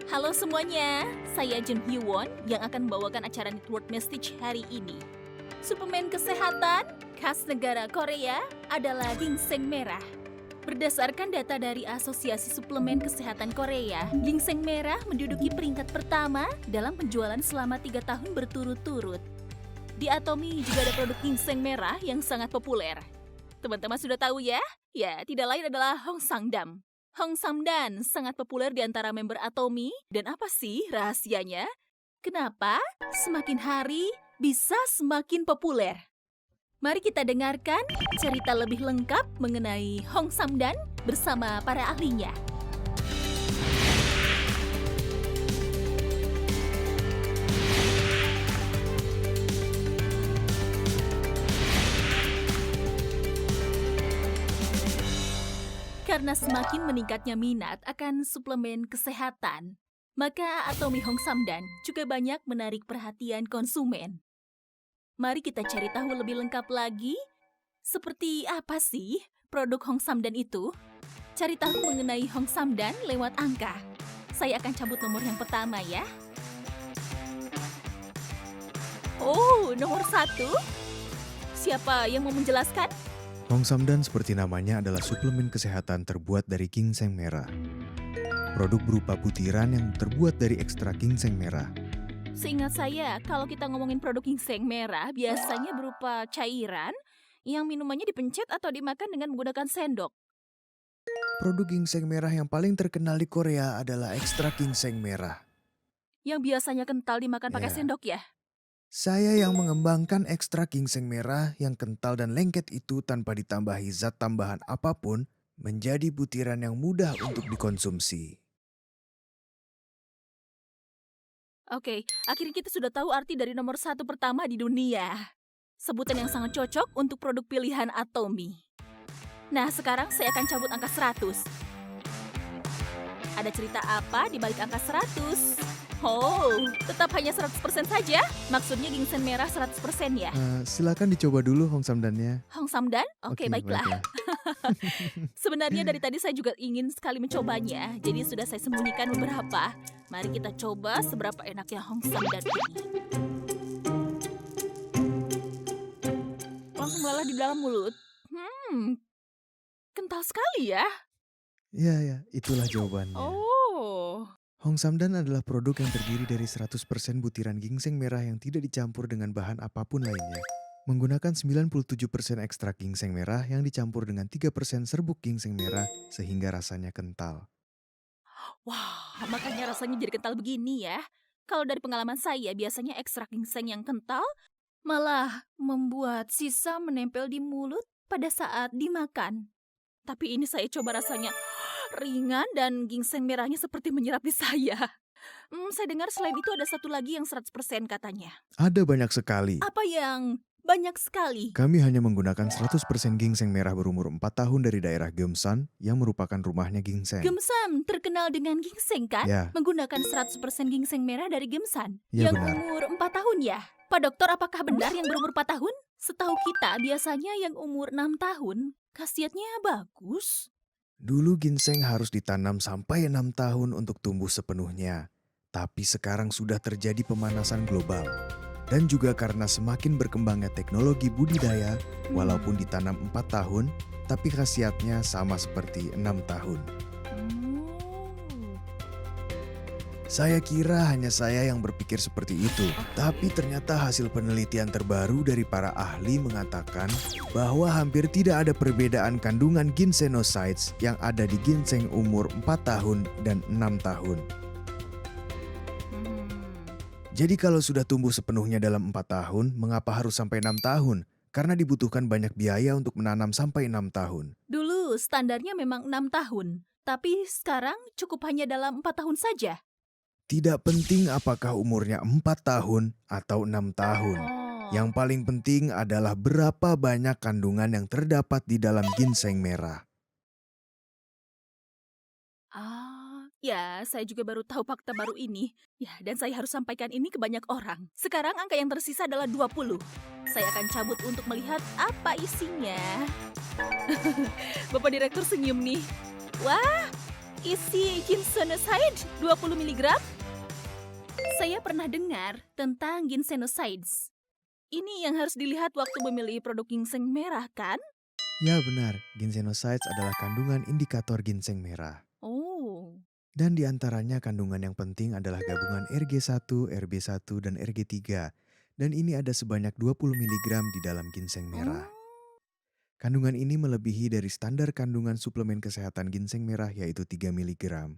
Halo semuanya, saya Jun Hyewon yang akan membawakan acara Network Message hari ini. Suplemen kesehatan khas negara Korea adalah ginseng merah. Berdasarkan data dari Asosiasi Suplemen Kesehatan Korea, ginseng merah menduduki peringkat pertama dalam penjualan selama 3 tahun berturut-turut. Di Atomy juga ada produk ginseng merah yang sangat populer. Teman-teman sudah tahu ya? Ya, tidak lain adalah Hong Sangdam. Hong Samdan sangat populer di antara member Atomy. Dan apa sih rahasianya? Kenapa semakin hari bisa semakin populer? Mari kita dengarkan cerita lebih lengkap mengenai Hong Samdan bersama para ahlinya. Karena semakin meningkatnya minat akan suplemen kesehatan, maka Atomy Hong Samdan juga banyak menarik perhatian konsumen. Mari kita cari tahu lebih lengkap lagi, seperti apa sih produk Hong Samdan itu? Cari tahu mengenai Hong Samdan lewat angka. Saya akan cabut nomor yang pertama ya. Oh, nomor 1. Siapa yang mau menjelaskan? Hong Samdan seperti namanya adalah suplemen kesehatan terbuat dari ginseng merah. Produk berupa butiran yang terbuat dari ekstrak ginseng merah. Seingat saya, kalau kita ngomongin produk ginseng merah, biasanya berupa cairan yang minumannya dipencet atau dimakan dengan menggunakan sendok. Produk ginseng merah yang paling terkenal di Korea adalah ekstrak ginseng merah. Yang biasanya kental dimakan pakai Ya. sendok ya? Saya yang mengembangkan ekstrak ginseng merah yang kental dan lengket itu tanpa ditambahi zat tambahan apapun menjadi butiran yang mudah untuk dikonsumsi. Oke, akhirnya kita sudah tahu arti dari nomor 1 pertama di dunia. Sebutan yang sangat cocok untuk produk pilihan Atomy. Nah, sekarang saya akan cabut angka 100. Ada cerita apa di balik angka 100? Oh, tetap hanya 100% saja? Maksudnya ginseng merah 100% ya? Silakan dicoba dulu Hong Samdannya. Hong Samdan? Oke, baiklah. Sebenarnya dari tadi saya juga ingin sekali mencobanya, jadi sudah saya sembunyikan beberapa. Mari kita coba seberapa enaknya Hong Samdan ini. Langsung melelah di dalam mulut. Kental sekali ya. Ya, itulah jawabannya. Oh. Hong Samdan adalah produk yang terdiri dari 100% butiran ginseng merah yang tidak dicampur dengan bahan apapun lainnya. Menggunakan 97% ekstrak ginseng merah yang dicampur dengan 3% serbuk ginseng merah sehingga rasanya kental. Wah, makanya rasanya jadi kental begini ya. Kalau dari pengalaman saya, biasanya ekstrak ginseng yang kental malah membuat sisa menempel di mulut pada saat dimakan. Tapi ini saya coba rasanya ringan dan ginseng merahnya seperti menyerap di saya. Saya dengar selain itu ada satu lagi yang 100% katanya. Ada banyak sekali. Apa yang banyak sekali? Kami hanya menggunakan 100% ginseng merah berumur 4 tahun dari daerah Gyeongsan yang merupakan rumahnya ginseng. Gyeongsan terkenal dengan ginseng kan? Ya. Menggunakan 100% ginseng merah dari Gyeongsan. Ya, yang benar. umur 4 tahun ya? Pak dokter, apakah benar yang berumur 4 tahun? Setahu kita biasanya yang umur 6 tahun khasiatnya bagus. Dulu ginseng harus ditanam sampai 6 tahun untuk tumbuh sepenuhnya. Tapi sekarang sudah terjadi pemanasan global. Dan juga karena semakin berkembangnya teknologi budidaya, walaupun ditanam 4 tahun, tapi khasiatnya sama seperti 6 tahun. Saya kira hanya saya yang berpikir seperti itu, tapi ternyata hasil penelitian terbaru dari para ahli mengatakan bahwa hampir tidak ada perbedaan kandungan ginsenosides yang ada di ginseng umur 4 tahun dan 6 tahun. Jadi kalau sudah tumbuh sepenuhnya dalam 4 tahun, mengapa harus sampai 6 tahun? Karena dibutuhkan banyak biaya untuk menanam sampai 6 tahun. Dulu standarnya memang 6 tahun, tapi sekarang cukup hanya dalam 4 tahun saja. Tidak penting apakah umurnya 4 tahun atau 6 tahun. Yang paling penting adalah berapa banyak kandungan yang terdapat di dalam ginseng merah. Ya, saya juga baru tahu fakta baru ini. Ya, dan saya harus sampaikan ini ke banyak orang. Sekarang angka yang tersisa adalah 20. Saya akan cabut untuk melihat apa isinya. Bapak Direktur senyum nih. Wah, isi ginsenoside 20 mg? Saya pernah dengar tentang ginsenosides. Ini yang harus dilihat waktu memilih produk ginseng merah, kan? Ya benar, ginsenosides adalah kandungan indikator ginseng merah. Oh, Dan di antaranya kandungan yang penting adalah gabungan RG1, RB1, dan RG3. Dan ini ada sebanyak 20 mg di dalam ginseng merah. Kandungan ini melebihi dari standar kandungan suplemen kesehatan ginseng merah yaitu 3 mg.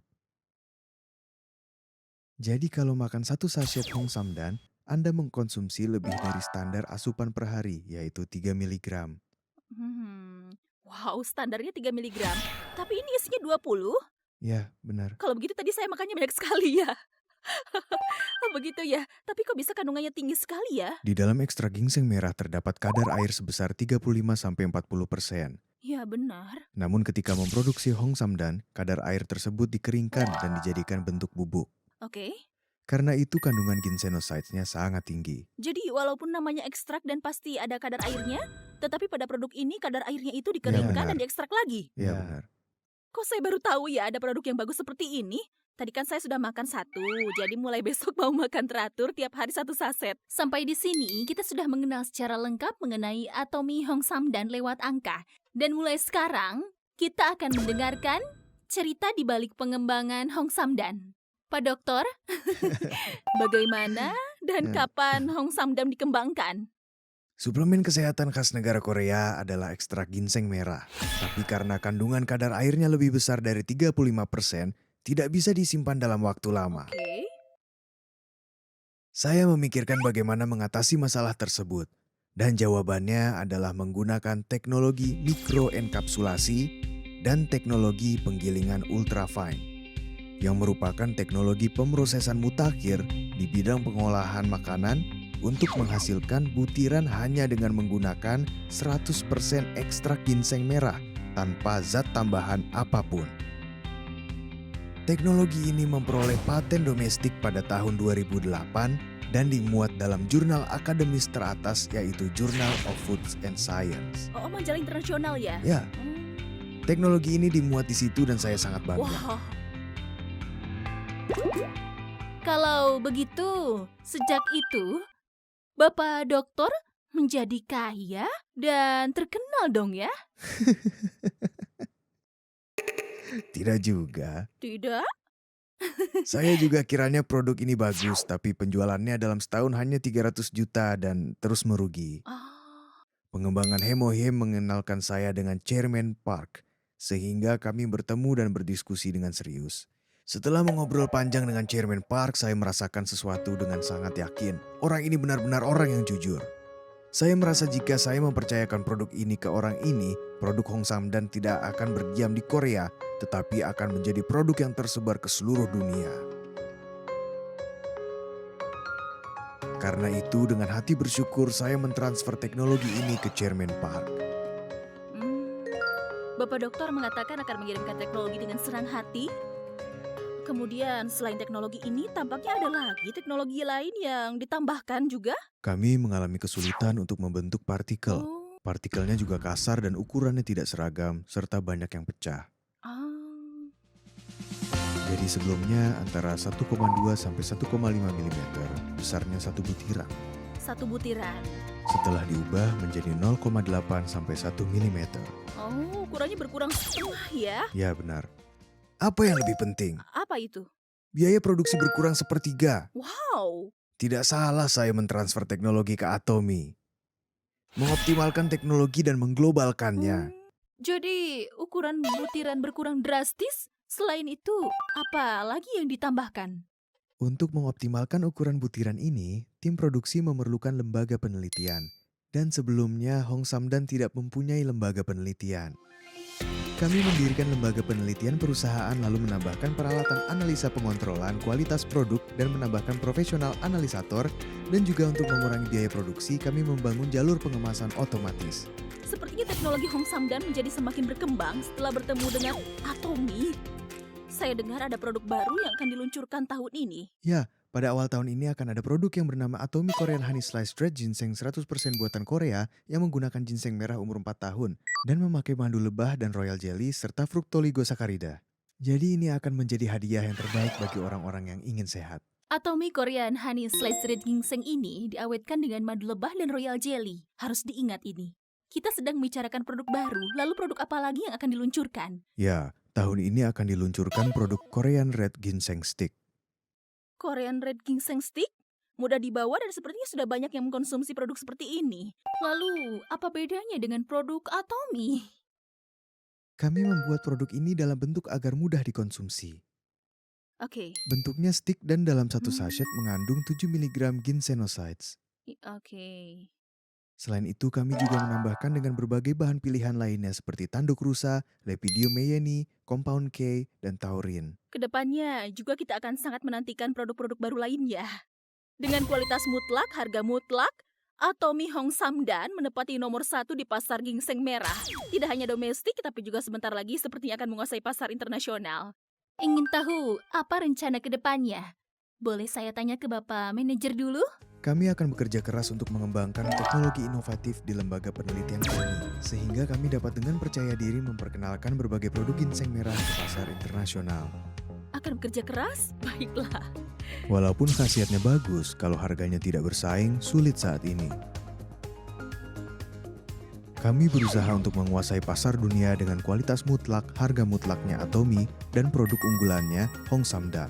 Jadi kalau makan satu sachet Hong Samdan, Anda mengkonsumsi lebih dari standar asupan per hari yaitu 3 mg. Wow, standarnya 3 mg. Tapi ini isinya 20? Ya, benar. Kalau begitu tadi saya makannya banyak sekali ya. Oh begitu ya, tapi kok bisa kandungannya tinggi sekali ya? Di dalam ekstrak ginseng merah terdapat kadar air sebesar 35-40%. Ya benar. Namun ketika memproduksi Hong Samdan, kadar air tersebut dikeringkan dan dijadikan bentuk bubuk. Oke. Karena itu kandungan ginsenosides-nya sangat tinggi. Jadi walaupun namanya ekstrak dan pasti ada kadar airnya, tetapi pada produk ini kadar airnya itu dikeringkan benar. dan diekstrak lagi. Ya benar. Kok saya baru tahu ya ada produk yang bagus seperti ini? Tadi kan saya sudah makan satu, jadi mulai besok mau makan teratur tiap hari satu saset. Sampai di sini kita sudah mengenal secara lengkap mengenai atomi Hong Samdan lewat angka. Dan mulai sekarang kita akan mendengarkan cerita di balik pengembangan Hong Samdan. Pak Dokter, bagaimana dan kapan Hong Samdan dikembangkan? Suplemen kesehatan khas negara Korea adalah ekstrak ginseng merah. Tapi karena kandungan kadar airnya lebih besar dari 35%, tidak bisa disimpan dalam waktu lama. Oke. Saya memikirkan bagaimana mengatasi masalah tersebut. Dan jawabannya adalah menggunakan teknologi mikroenkapsulasi dan teknologi penggilingan ultrafine, yang merupakan teknologi pemrosesan mutakhir di bidang pengolahan makanan untuk menghasilkan butiran hanya dengan menggunakan 100% ekstrak ginseng merah tanpa zat tambahan apapun. Teknologi ini memperoleh paten domestik pada tahun 2008 dan dimuat dalam jurnal akademis teratas yaitu Journal of Food and Science. Oh, majalah internasional ya? Ya, teknologi ini dimuat di situ dan saya sangat bangga. Wow. Kalau begitu, sejak itu Bapak Dokter menjadi kaya dan terkenal dong ya? Tidak juga. Tidak? Saya juga kiranya produk ini bagus, tapi penjualannya dalam setahun hanya 300 juta dan terus merugi. Ah, Pengembangan Hemohem mengenalkan saya dengan Chairman Park, sehingga kami bertemu dan berdiskusi dengan serius. Setelah mengobrol panjang dengan Chairman Park, saya merasakan sesuatu dengan sangat yakin. Orang ini benar-benar orang yang jujur. Saya merasa jika saya mempercayakan produk ini ke orang ini, produk Hong Samdan tidak akan berdiam di Korea, tetapi akan menjadi produk yang tersebar ke seluruh dunia. Karena itu, dengan hati bersyukur, saya mentransfer teknologi ini ke Chairman Park. Bapak Dokter mengatakan akan mengirimkan teknologi dengan senang hati. Kemudian selain teknologi ini tampaknya ada lagi teknologi lain yang ditambahkan juga. Kami mengalami kesulitan untuk membentuk partikel. Oh, Partikelnya juga kasar dan ukurannya tidak seragam, serta banyak yang pecah. ah. Jadi sebelumnya antara 1,2 sampai 1,5 mm, besarnya satu butiran. Satu butiran. Setelah diubah menjadi 0,8 sampai 1 mm. Oh, ukurannya berkurang setengah ya? Ya benar. Apa yang lebih penting? Apa itu? Biaya produksi berkurang sepertiga. Wow. Tidak salah saya mentransfer teknologi ke Atomi. Mengoptimalkan teknologi dan mengglobalkannya. Jadi ukuran butiran berkurang drastis? Selain itu, apa lagi yang ditambahkan? Untuk mengoptimalkan ukuran butiran ini, tim produksi memerlukan lembaga penelitian. Dan sebelumnya Hong Samdan tidak mempunyai lembaga penelitian. Kami mendirikan lembaga penelitian perusahaan lalu menambahkan peralatan analisa pengontrolan kualitas produk dan menambahkan profesional analisator, dan juga untuk mengurangi biaya produksi kami membangun jalur pengemasan otomatis. Sepertinya teknologi Hong Samdan menjadi semakin berkembang setelah bertemu dengan Atomi. Saya dengar ada produk baru yang akan diluncurkan tahun ini. Ya, pada awal tahun ini akan ada produk yang bernama Atomi Korean Honey Sliced Red Ginseng 100% buatan Korea yang menggunakan ginseng merah umur 4 tahun dan memakai madu lebah dan royal jelly serta fruktoligosakarida. Jadi ini akan menjadi hadiah yang terbaik bagi orang-orang yang ingin sehat. Atomy Korean Honey Sliced Red Ginseng ini diawetkan dengan madu lebah dan royal jelly. Harus diingat ini. Kita sedang membicarakan produk baru, lalu produk apa lagi yang akan diluncurkan? Ya, tahun ini akan diluncurkan produk Korean Red Ginseng Stick. Korean Red Ginseng Stick? Mudah dibawa dan sepertinya sudah banyak yang mengkonsumsi produk seperti ini. Lalu, apa bedanya dengan produk Atomy? Kami membuat produk ini dalam bentuk agar mudah dikonsumsi. Oke. Bentuknya stick dan dalam satu sachet mengandung 7 mg ginsenosides. Oke. Selain itu, kami juga menambahkan dengan berbagai bahan pilihan lainnya seperti tanduk rusa, Lepidium meyeni, compound K, dan taurin. Kedepannya juga kita akan sangat menantikan produk-produk baru lainnya. Dengan kualitas mutlak, harga mutlak, Atomy Hong Samdan menepati nomor 1 di pasar ginseng merah. Tidak hanya domestik, tapi juga sebentar lagi sepertinya akan menguasai pasar internasional. Ingin tahu apa rencana kedepannya? Boleh saya tanya ke Bapak Manajer dulu? Kami akan bekerja keras untuk mengembangkan teknologi inovatif di lembaga penelitian kami, sehingga kami dapat dengan percaya diri memperkenalkan berbagai produk ginseng merah ke pasar internasional. Akan bekerja keras? Baiklah. Walaupun khasiatnya bagus, kalau harganya tidak bersaing, sulit saat ini. Kami berusaha untuk menguasai pasar dunia dengan kualitas mutlak, harga mutlaknya Atomy, dan produk unggulannya Hong Samdan.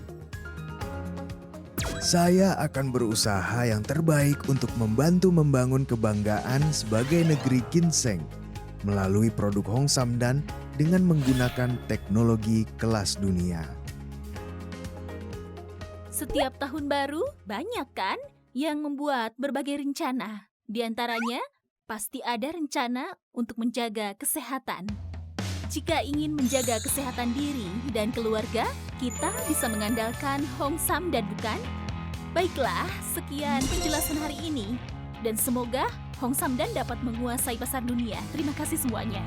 Saya akan berusaha yang terbaik untuk membantu membangun kebanggaan sebagai negeri ginseng melalui produk Hong Samdan dengan menggunakan teknologi kelas dunia. Setiap tahun baru, banyak kan yang membuat berbagai rencana. Di antaranya, pasti ada rencana untuk menjaga kesehatan. Jika ingin menjaga kesehatan diri dan keluarga, kita bisa mengandalkan Hong Samdan, bukan? Baiklah, sekian penjelasan hari ini. Dan semoga Hong Samdan dapat menguasai pasar dunia. Terima kasih semuanya.